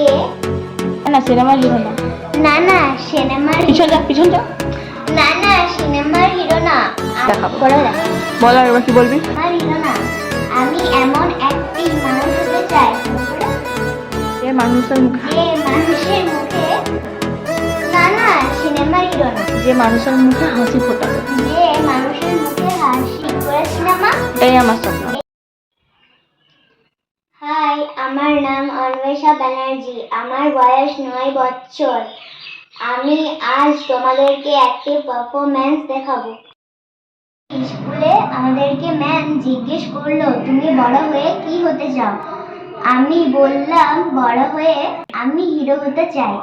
যে না সিনেমার হিরো না। না না সিনেমার পিছন যা। না না সিনেমার হিরো না। দেখাবো। করে দেখা। বল আর এবার কি বলবি? আমার হিরো না, আমি এমন একটি মানুষ হতে চাই যে মানুষের মুখে যে মানুষের মুখে, না না সিনেমার হিরো না, যে মানুষের মুখে হাসি ফোটাবে। যে মানুষের মুখে হাসি করে সিনেমা। এটাই আমার স্বপ্ন। হাই, আমার নাম অন্বেষা ব্যানার্জি। আমার বয়স 9 বছর। আমি আজ তোমাদেরকে একটি পারফরম্যান্স দেখাবো। স্কুলে আমাদেরকে ম্যাম জিজ্ঞেস করলো তুমি বড় হয়ে কি হতে চাও। আমি বললাম বড় হয়ে আমি হিরো হতে চাই।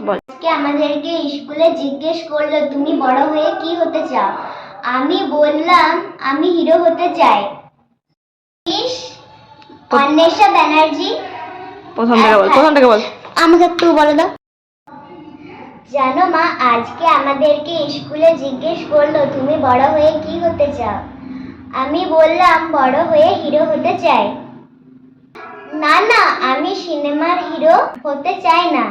বল। আজকে আমাদেরকে স্কুলে জিজ্ঞেস করলো তুমি বড় হয়ে কি হতে চাও। আমি বললাম আমি হিরো হতে চাই। অন্বেষা ব্যানার্জি। প্রথম থেকে বল। আমাকে একটু বলে দাও। জানো মা, আজকে আমাদেরকে স্কুলে জিজ্ঞেস করলো তুমি বড় হয়ে কি হতে চাও। আমি বললাম বড় হয়ে হিরো হতে চাই। না না, আমি সিনেমার হিরো হতে চাই না।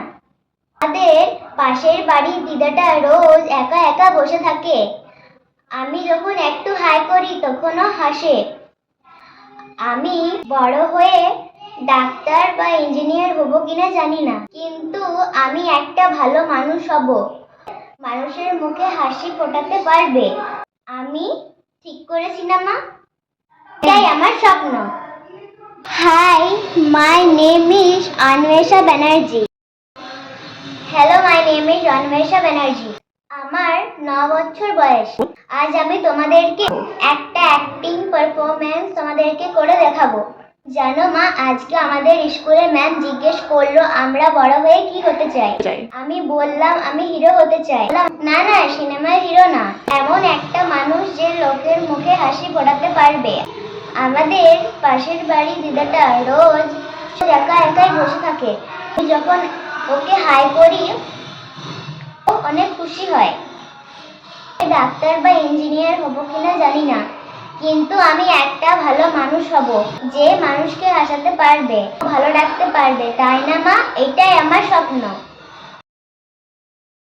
আমাদের পাশের বাড়ির দিদাটা রোজ একা একা বসে থাকে। আমি যখন একটু হাই করি তখনও হাসে। আমি বড় হয়ে ডাক্তার বা ইঞ্জিনিয়ার হব কিনা জানি না, কিন্তু আমি একটা ভালো মানুষ হব, মানুষের মুখে হাসি ফোটাতে পারবে। আমি ঠিক করেছি না মা? এটাই আমার স্বপ্ন। Hi, my name is Anwesha Banerjee. Hello, my name is Anwesha Banerjee. আমার 9 বছর বয়স। আজ আমি তোমাদেরকে একটা অ্যাক্টিং পারফরম্যান্স তোমাদেরকে করে দেখাবো। জানো মা, আজকে আমাদের স্কুলে ম্যাম জিজ্ঞেস করলো আমরা বড় হয়ে কি হতে চাই। আমি বললাম আমি হিরো হতে চাই। না না সিনেমার হিরো না, এমন একটা মানুষ যে লোকের মুখে হাসি ফোটাতে পারবে। আমাদের পাশের বাড়ি দিদাটা রোজ একা একাই বসে থাকে। আমি যখন ওকে হাই করি ও অনেক খুশি হয়। ডাক্তার বা ইঞ্জিনিয়ার হব কিনা জানি না, কিন্তু আমি একটা ভালো মানুষ হব, যে মানুষকে হাসাতে পারবে, ভালো রাখতে পারবে, তাই না মা? এটাই আমার স্বপ্ন।